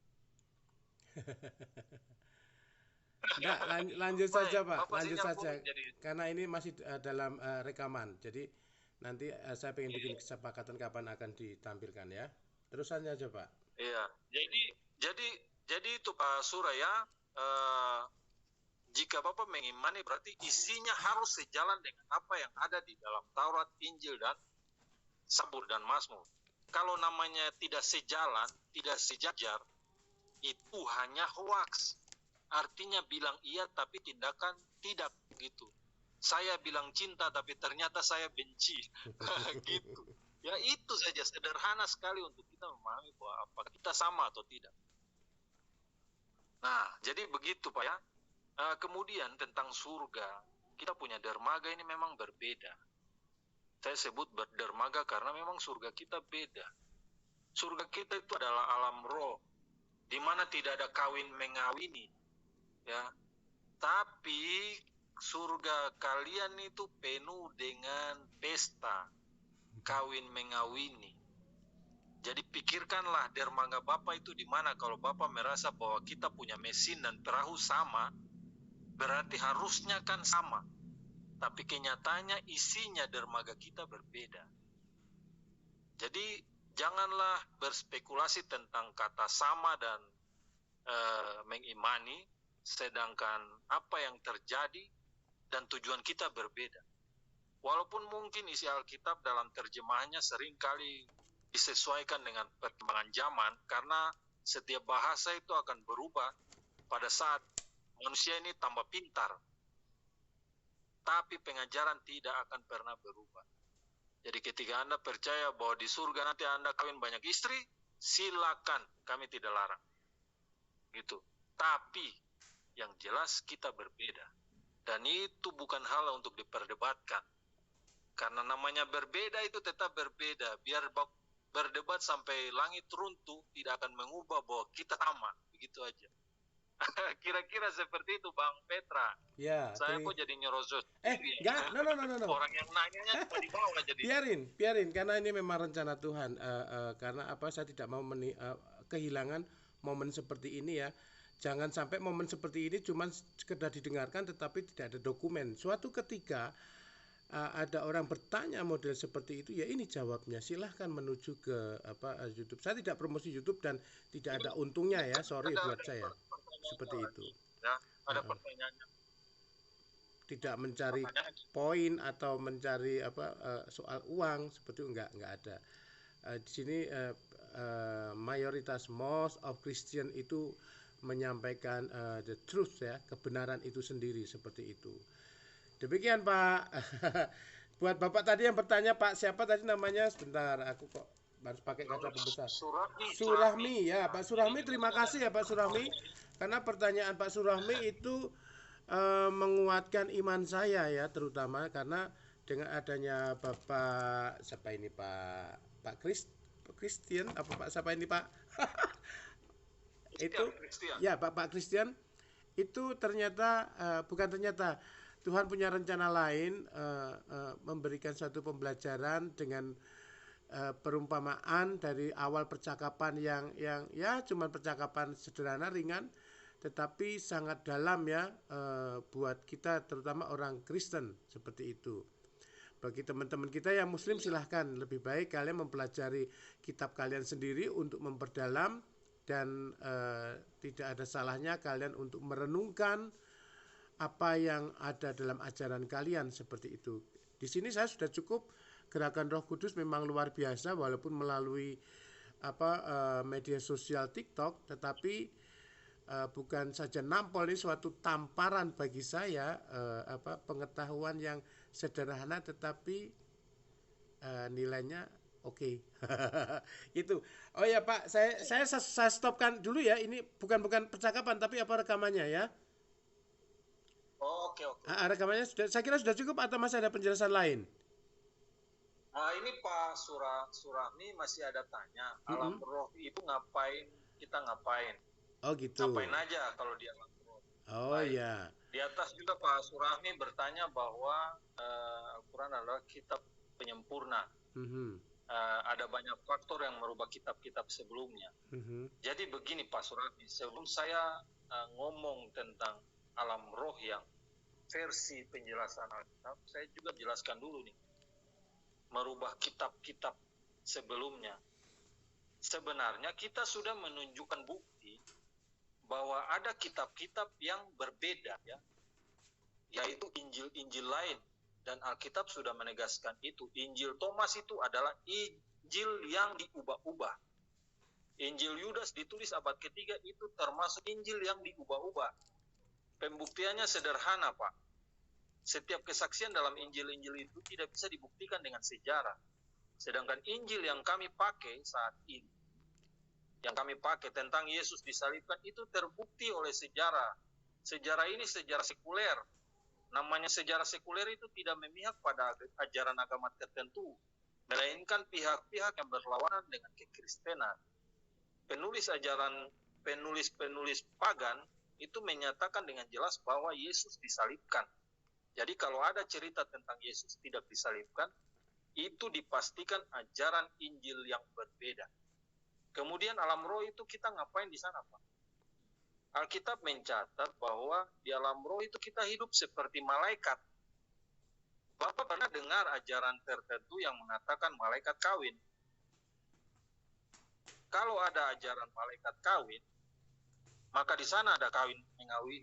S2: Enggak, lanjut saja Pak,
S1: Bapak
S2: lanjut
S1: sinyal
S2: saja.
S1: buruk jadi.
S2: Karena ini masih dalam rekaman. Jadi nanti saya pengen bikin kesepakatan kapan akan ditampilkan ya. Terusannya aja Pak.
S1: Iya, jadi itu Pak Surah ya. Jika Bapak mengimani berarti isinya harus sejalan dengan apa yang ada di dalam Taurat, Injil, dan Sabur dan Mazmur. Kalau namanya tidak sejalan, tidak sejajar, itu hanya hoaks. Artinya bilang iya tapi tindakan tidak gitu. Saya bilang cinta tapi ternyata saya benci. Gitu. Ya itu saja, sederhana sekali untuk kita memahami bahwa apakah kita sama atau tidak. Nah, jadi begitu Pak ya. Kemudian tentang surga, kita punya dermaga ini memang berbeda. Saya sebut dermaga karena memang surga kita beda. Surga kita itu adalah alam roh, di mana tidak ada kawin mengawini, ya. Tapi surga kalian itu penuh dengan pesta, kawin mengawini. Jadi pikirkanlah dermaga Bapak itu di mana. Kalau Bapak merasa bahwa kita punya mesin dan perahu sama, berarti harusnya kan sama. Tapi kenyataannya isinya dermaga kita berbeda. Jadi janganlah berspekulasi tentang kata sama dan mengimani, sedangkan apa yang terjadi dan tujuan kita berbeda. Walaupun mungkin isi Alkitab dalam terjemahannya seringkali disesuaikan dengan perkembangan zaman, karena setiap bahasa itu akan berubah pada saat manusia ini tambah pintar. Tapi pengajaran tidak akan pernah berubah. Jadi ketika Anda percaya bahwa di surga nanti Anda kawin banyak istri, silakan, kami tidak larang. Gitu. Tapi yang jelas kita berbeda. Dan itu bukan hal untuk diperdebatkan. Karena namanya berbeda itu tetap berbeda. Biar berdebat sampai langit runtuh, tidak akan mengubah bahwa kita sama. Begitu aja. Kira-kira seperti itu Bang Petra.
S2: Ya,
S1: Saya kok jadi nyerosot.
S2: enggak, no.
S1: Orang yang nanyanya cuma di bawah jadi.
S2: Biarin, karena ini memang rencana Tuhan. Karena apa? Saya tidak mau kehilangan momen seperti ini ya. Jangan sampai momen seperti ini cuma sekedar didengarkan tetapi tidak ada dokumen. Suatu ketika ada orang bertanya model seperti itu, ya ini jawabnya. Silahkan menuju ke YouTube. Saya tidak promosi YouTube dan tidak ada untungnya ya. Sorry buat saya. Seperti itu.
S1: Ya, ada pertanyaannya.
S2: Tidak mencari poin atau mencari soal uang seperti itu enggak ada. Di sini mayoritas most of Christian itu menyampaikan the truth ya, kebenaran itu sendiri seperti itu. Demikian Pak. Buat Bapak tadi yang bertanya Pak siapa tadi namanya? Sebentar, aku kok harus pakai kata pembesar. Surahmi ya, Pak Surahmi, terima kasih ya Pak Surahmi. Karena pertanyaan Pak Surahmi itu menguatkan iman saya ya, terutama karena dengan adanya Bapak siapa ini Pak Christian apa Pak siapa ini Pak itu ya Pak Christian itu ternyata bukan ternyata Tuhan punya rencana lain, memberikan suatu pembelajaran dengan perumpamaan dari awal percakapan yang ya cuma percakapan sederhana ringan tetapi sangat dalam ya, buat kita terutama orang Kristen seperti itu. Bagi teman-teman kita yang Muslim silahkan, lebih baik kalian mempelajari kitab kalian sendiri untuk memperdalam dan tidak ada salahnya kalian untuk merenungkan apa yang ada dalam ajaran kalian seperti itu. Di sini saya sudah cukup. Gerakan Roh Kudus memang luar biasa walaupun melalui media sosial TikTok, tetapi bukan saja nampol, ini suatu tamparan bagi saya, pengetahuan yang sederhana tetapi nilainya oke. Itu. Oh ya Pak, saya stopkan dulu ya. Ini bukan percakapan tapi rekamannya ya.
S1: Oh, oke, oke.
S2: Rekamannya sudah, saya kira sudah cukup atau masih ada penjelasan lain?
S1: Ini Pak Surahmi masih ada tanya, alam roh itu kita ngapain?
S2: Oh gitu.
S1: Ngapain aja kalau di alam roh?
S2: Oh
S1: Baik.
S2: ya.
S1: Di atas juga Pak Surahmi bertanya bahwa Al-Quran adalah kitab penyempurna. Ada banyak faktor yang merubah kitab-kitab sebelumnya. Jadi begini Pak Surahmi, sebelum saya ngomong tentang alam roh yang versi penjelasan Alkitab, saya juga jelaskan dulu nih, merubah kitab-kitab sebelumnya. Sebenarnya kita sudah menunjukkan bukti bahwa ada kitab-kitab yang berbeda, ya, yaitu Injil-Injil lain, dan Alkitab sudah menegaskan itu. Injil Thomas itu adalah Injil yang diubah-ubah. Injil Yudas ditulis abad ketiga itu termasuk Injil yang diubah-ubah. Pembuktiannya sederhana, Pak. Setiap kesaksian dalam Injil-Injil itu tidak bisa dibuktikan dengan sejarah. Sedangkan Injil yang kami pakai saat ini, yang kami pakai tentang Yesus disalibkan, itu terbukti oleh sejarah. Sejarah ini sejarah sekuler. Namanya sejarah sekuler itu tidak memihak pada ajaran agama tertentu, melainkan pihak-pihak yang berlawanan dengan kekristenan. Penulis pagan itu menyatakan dengan jelas bahwa Yesus disalibkan. Jadi kalau ada cerita tentang Yesus tidak disalibkan, itu dipastikan ajaran Injil yang berbeda. Kemudian alam roh itu kita ngapain di sana, Pak? Alkitab mencatat bahwa di alam roh itu kita hidup seperti malaikat. Bapak pernah dengar ajaran tertentu yang mengatakan malaikat kawin? Kalau ada ajaran malaikat kawin, maka di sana ada kawin mengawin.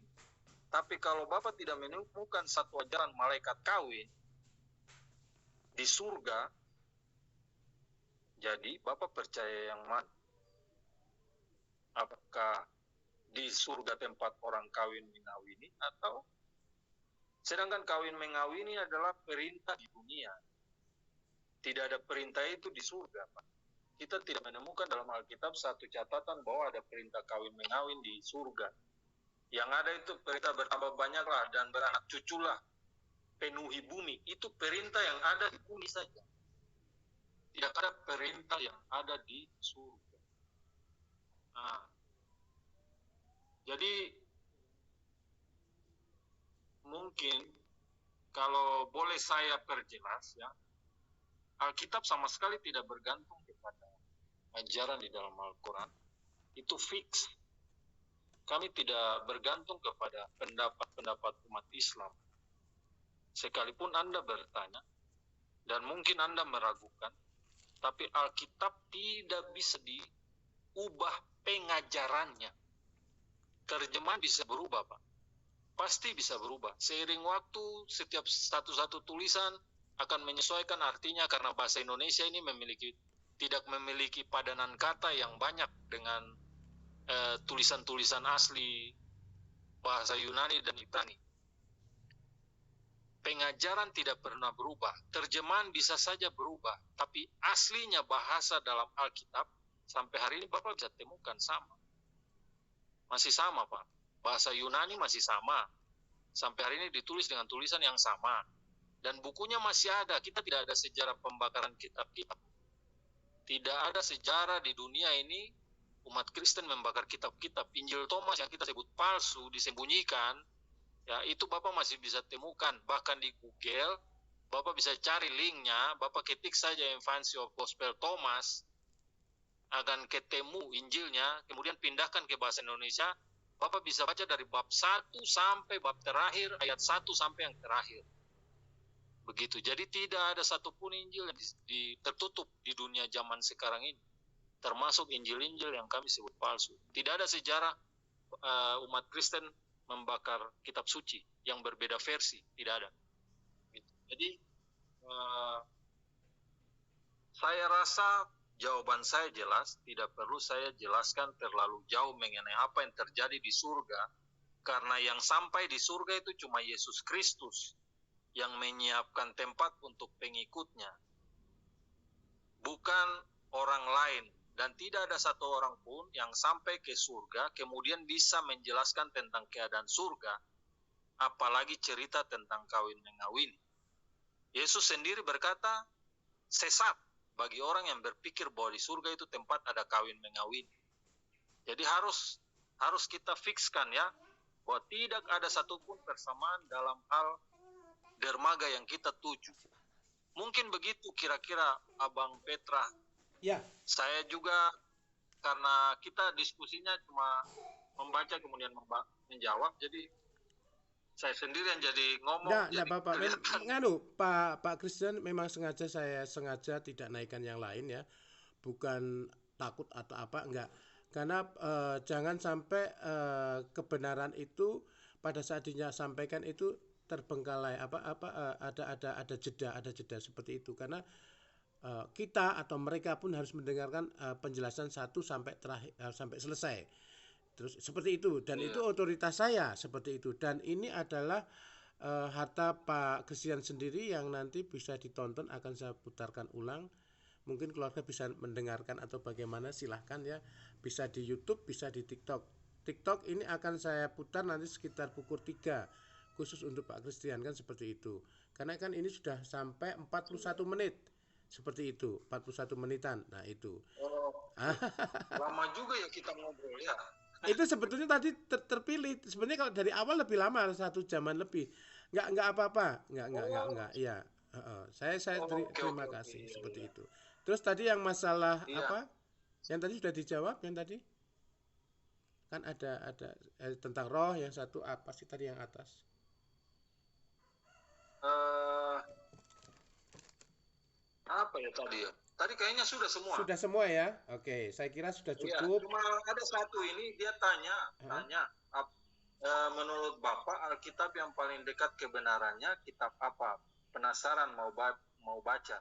S1: Tapi kalau Bapak tidak menemukan satu ajaran malaikat kawin di surga, jadi Bapak percaya yang mana? Apakah di surga tempat orang kawin mengawini, atau sedangkan kawin mengawini adalah perintah di dunia. Tidak ada perintah itu di surga, Pak. Kita tidak menemukan dalam Alkitab satu catatan bahwa ada perintah kawin mengawin di surga. Yang ada itu perintah bertambah banyaklah dan beranak cuculah, penuhi bumi. Itu perintah yang ada di bumi saja. Tidak ada perintah yang ada di surga. Nah, jadi mungkin kalau boleh saya perjelas, ya, Alkitab sama sekali tidak bergantung kepada ajaran di dalam Al-Quran. Itu fix. Kami tidak bergantung kepada pendapat-pendapat umat Islam. Sekalipun Anda bertanya, dan mungkin Anda meragukan, tapi Alkitab tidak bisa diubah pengajarannya. Terjemahan bisa berubah, Pak. Pasti bisa berubah. Seiring waktu, setiap satu-satu tulisan akan menyesuaikan artinya, karena bahasa Indonesia ini tidak memiliki padanan kata yang banyak dengan tulisan-tulisan asli bahasa Yunani dan Ibrani. Pengajaran tidak pernah berubah. Terjemahan bisa saja berubah, tapi aslinya bahasa dalam Alkitab sampai hari ini Bapak bisa temukan sama. Masih sama, Pak. Bahasa Yunani masih sama. Sampai hari ini ditulis dengan tulisan yang sama. Dan bukunya masih ada. Kita tidak ada sejarah pembakaran kitab-kitab. Tidak ada sejarah di dunia ini umat Kristen membakar kitab-kitab. Injil Thomas yang kita sebut palsu, disembunyikan, ya, itu Bapak masih bisa temukan. Bahkan di Google, Bapak bisa cari linknya, Bapak ketik saja Infancy of Gospel Thomas, akan ketemu Injilnya, kemudian pindahkan ke bahasa Indonesia, Bapak bisa baca dari bab 1 sampai bab terakhir, ayat 1 sampai yang terakhir. Begitu. Jadi tidak ada satupun Injil yang tertutup di dunia zaman sekarang ini, termasuk Injil-Injil yang kami sebut palsu. Tidak ada sejarah umat Kristen membakar kitab suci yang berbeda versi, tidak ada. Jadi saya rasa jawaban saya jelas, tidak perlu saya jelaskan terlalu jauh mengenai apa yang terjadi di surga, karena yang sampai di surga itu cuma Yesus Kristus yang menyiapkan tempat untuk pengikutnya, bukan orang lain. Dan tidak ada satu orang pun yang sampai ke surga kemudian bisa menjelaskan tentang keadaan surga, apalagi cerita tentang kawin mengawini. Yesus sendiri berkata, sesat bagi orang yang berpikir bahwa di surga itu tempat ada kawin mengawini. Jadi harus kita fikskan ya, bahwa tidak ada satupun persamaan dalam hal dermaga yang kita tuju. Mungkin begitu kira-kira Abang Petra.
S2: Ya,
S1: Saya juga, karena kita diskusinya cuma membaca kemudian menjawab, jadi saya sendiri yang jadi ngomong.
S2: enggak apa-apa. Pak Christian, memang saya sengaja tidak naikkan yang lain ya. Bukan takut atau apa, enggak. Karena jangan sampai kebenaran itu pada saat disampaikan itu terbengkalai ada jeda seperti itu, karena kita atau mereka pun harus mendengarkan penjelasan satu sampai terakhir sampai selesai. Terus seperti itu, dan itu otoritas saya seperti itu, dan ini adalah harta Pak Christian sendiri yang nanti bisa ditonton, akan saya putarkan ulang. Mungkin keluarga bisa mendengarkan atau bagaimana, silahkan ya, bisa di YouTube, bisa di TikTok ini akan saya putar nanti sekitar pukul 3 khusus untuk Pak Christian, kan seperti itu. Karena kan ini sudah sampai 41 menit seperti itu, 41 menitan. Nah itu
S1: Lama juga ya kita ngobrol ya.
S2: itu sebetulnya tadi terpilih. Sebenarnya kalau dari awal lebih lama, 1 jaman lebih. Nggak apa-apa, nggak. Iya, saya terima kasih seperti itu. Terus tadi yang masalah apa? Yang tadi sudah dijawab, yang tadi kan ada tentang roh, yang satu apa sih tadi yang atas?
S1: Apa ya tadi ya? Tadi kayaknya sudah semua.
S2: Sudah semua ya? Oke, saya kira sudah
S1: Iya,
S2: cukup.
S1: cuma ada satu ini, dia tanya, menurut Bapak Alkitab yang paling dekat kebenarannya kitab apa? Penasaran mau baca.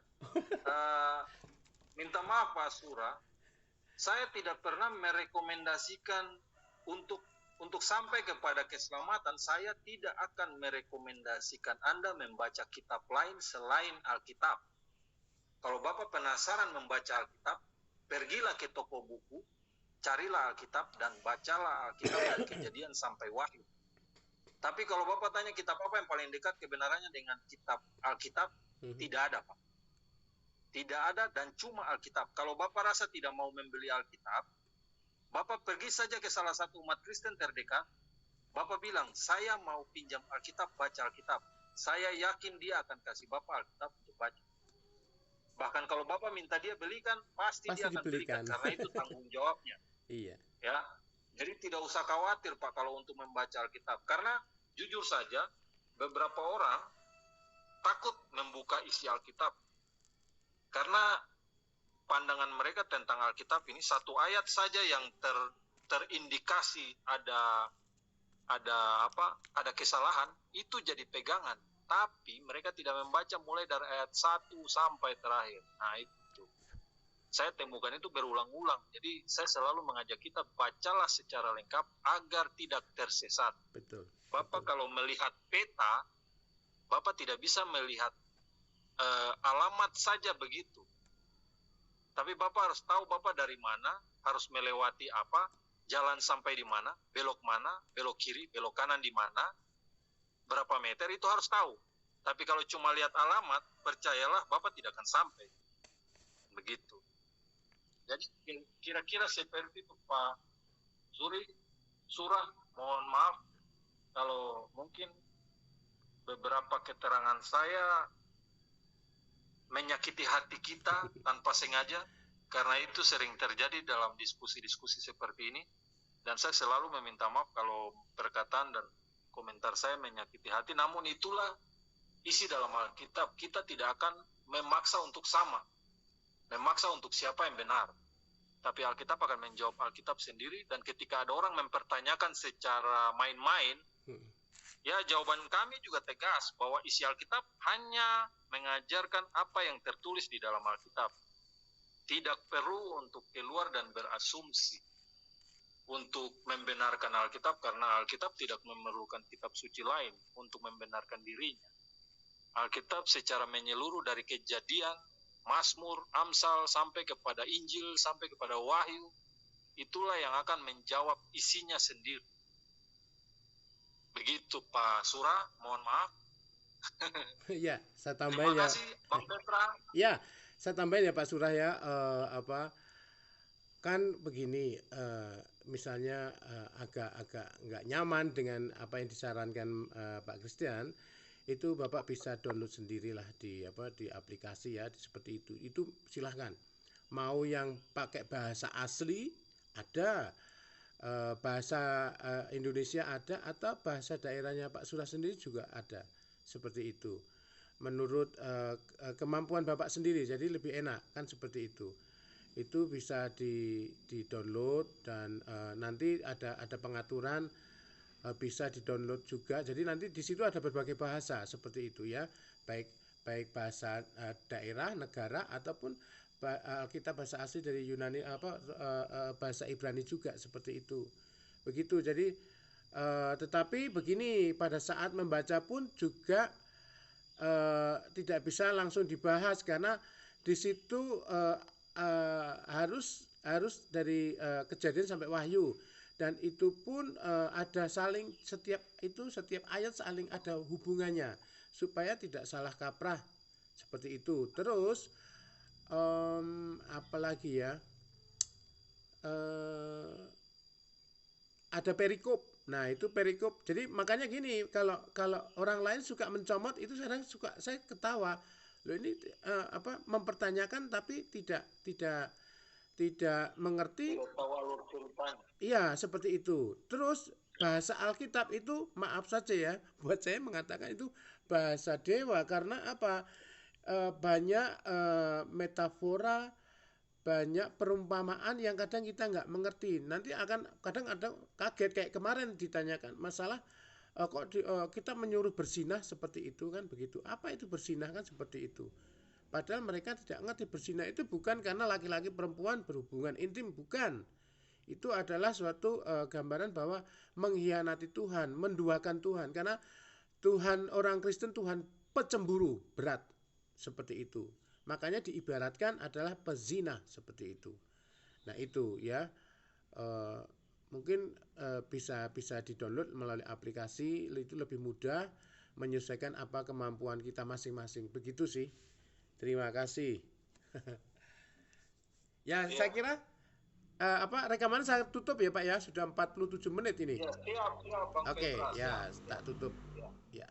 S1: Minta maaf Pak Sura, saya tidak pernah merekomendasikan untuk sampai kepada keselamatan. Saya tidak akan merekomendasikan Anda membaca kitab lain selain Alkitab. Kalau Bapak penasaran membaca Alkitab, pergilah ke toko buku, carilah Alkitab dan bacalah Alkitab dari Kejadian sampai Wahyu. Tapi kalau Bapak tanya kitab apa yang paling dekat kebenarannya dengan kitab Alkitab, tidak ada Pak. Tidak ada, dan cuma Alkitab. Kalau Bapak rasa tidak mau membeli Alkitab, Bapak pergi saja ke salah satu umat Kristen terdekat, Bapak bilang, saya mau pinjam Alkitab, baca Alkitab. Saya yakin dia akan kasih Bapak Alkitab untuk baca. Bahkan kalau Bapak minta dia belikan, pasti dia akan belikan, karena itu tanggung jawabnya.
S2: Iya.
S1: Ya, jadi tidak usah khawatir Pak kalau untuk membaca Alkitab, karena jujur saja beberapa orang takut membuka isi Alkitab karena pandangan mereka tentang Alkitab ini satu ayat saja yang terindikasi ada kesalahan itu jadi pegangan. Tapi mereka tidak membaca mulai dari ayat 1 sampai terakhir. Nah itu, saya temukan itu berulang-ulang. Jadi saya selalu mengajak kita, bacalah secara lengkap agar tidak tersesat.
S2: Betul.
S1: Bapak kalau melihat peta, Bapak tidak bisa melihat alamat saja begitu. Tapi Bapak harus tahu Bapak dari mana, harus melewati apa, jalan sampai di mana, belok kiri, belok kanan di mana, berapa meter, itu harus tahu. Tapi kalau cuma lihat alamat, percayalah Bapak tidak akan sampai. Begitu. Jadi kira-kira seperti itu Pak Surah, mohon maaf kalau mungkin beberapa keterangan saya menyakiti hati kita tanpa sengaja, karena itu sering terjadi dalam diskusi-diskusi seperti ini, dan saya selalu meminta maaf kalau perkataan dan komentar saya menyakiti hati. Namun itulah isi dalam Alkitab. Kita tidak akan memaksa untuk sama, memaksa untuk siapa yang benar, tapi Alkitab akan menjawab Alkitab sendiri. Dan ketika ada orang mempertanyakan secara main-main, ya jawaban kami juga tegas bahwa isi Alkitab hanya mengajarkan apa yang tertulis di dalam Alkitab. Tidak perlu untuk keluar dan berasumsi untuk membenarkan Alkitab, karena Alkitab tidak memerlukan kitab suci lain untuk membenarkan dirinya. Alkitab secara menyeluruh dari Kejadian, Mazmur, Amsal, sampai kepada Injil, sampai kepada Wahyu, itulah yang akan menjawab isinya sendiri. Begitu Pak Surah, mohon maaf.
S2: Ya, saya
S1: Terima
S2: tambahin ya.
S1: kasih Bang Petra.
S2: Ya, saya tambahin ya Pak Surah ya. Kan begini, misalnya agak-agak nggak nyaman dengan apa yang disarankan Pak Christian, itu Bapak bisa download sendirilah di aplikasi ya, seperti itu. Itu silahkan. Mau yang pakai bahasa asli ada, bahasa Indonesia ada, atau bahasa daerahnya Pak Surah sendiri juga ada, seperti itu. Menurut kemampuan Bapak sendiri, jadi lebih enak kan seperti itu. Itu bisa di download, dan nanti ada pengaturan, bisa di download juga. Jadi nanti di situ ada berbagai bahasa seperti itu ya, baik bahasa daerah negara ataupun kita bahasa asli dari Yunani, bahasa Ibrani juga seperti itu. Begitu. Jadi tetapi begini, pada saat membaca pun juga tidak bisa langsung dibahas, karena di situ harus dari Kejadian sampai Wahyu, dan itu pun ada setiap ayat saling ada hubungannya supaya tidak salah kaprah seperti itu. Terus apalagi ya, ada perikop. Nah, itu perikop. Jadi makanya gini, kalau orang lain suka mencomot, itu saya ketawa. Loh, ini mempertanyakan tapi tidak mengerti. Iya, seperti itu. Terus bahasa Alkitab itu, maaf saja ya, buat saya mengatakan itu bahasa dewa, karena apa? Banyak metafora, banyak perumpamaan yang kadang kita nggak mengerti. Nanti kadang ada kaget, kayak kemarin ditanyakan masalah kita menyuruh berzinah seperti itu kan, begitu. Apa itu berzinah kan, seperti itu. Padahal mereka tidak ngerti berzinah itu bukan karena laki-laki perempuan berhubungan intim, bukan. Itu adalah suatu gambaran bahwa mengkhianati Tuhan, menduakan Tuhan. Karena Tuhan, orang Kristen Tuhan pecemburu berat, seperti itu. Makanya diibaratkan adalah pezina, seperti itu. Nah itu ya, mungkin bisa di-download melalui aplikasi, itu lebih mudah, menyesuaikan apa kemampuan kita masing-masing. Begitu sih. Terima kasih. Ya, saya kira rekaman saya tutup ya Pak ya, sudah 47 menit ini.
S1: Ya, siap, Bang
S2: Oke,
S1: Petra,
S2: ya,
S1: siap.
S2: tak tutup. Ya.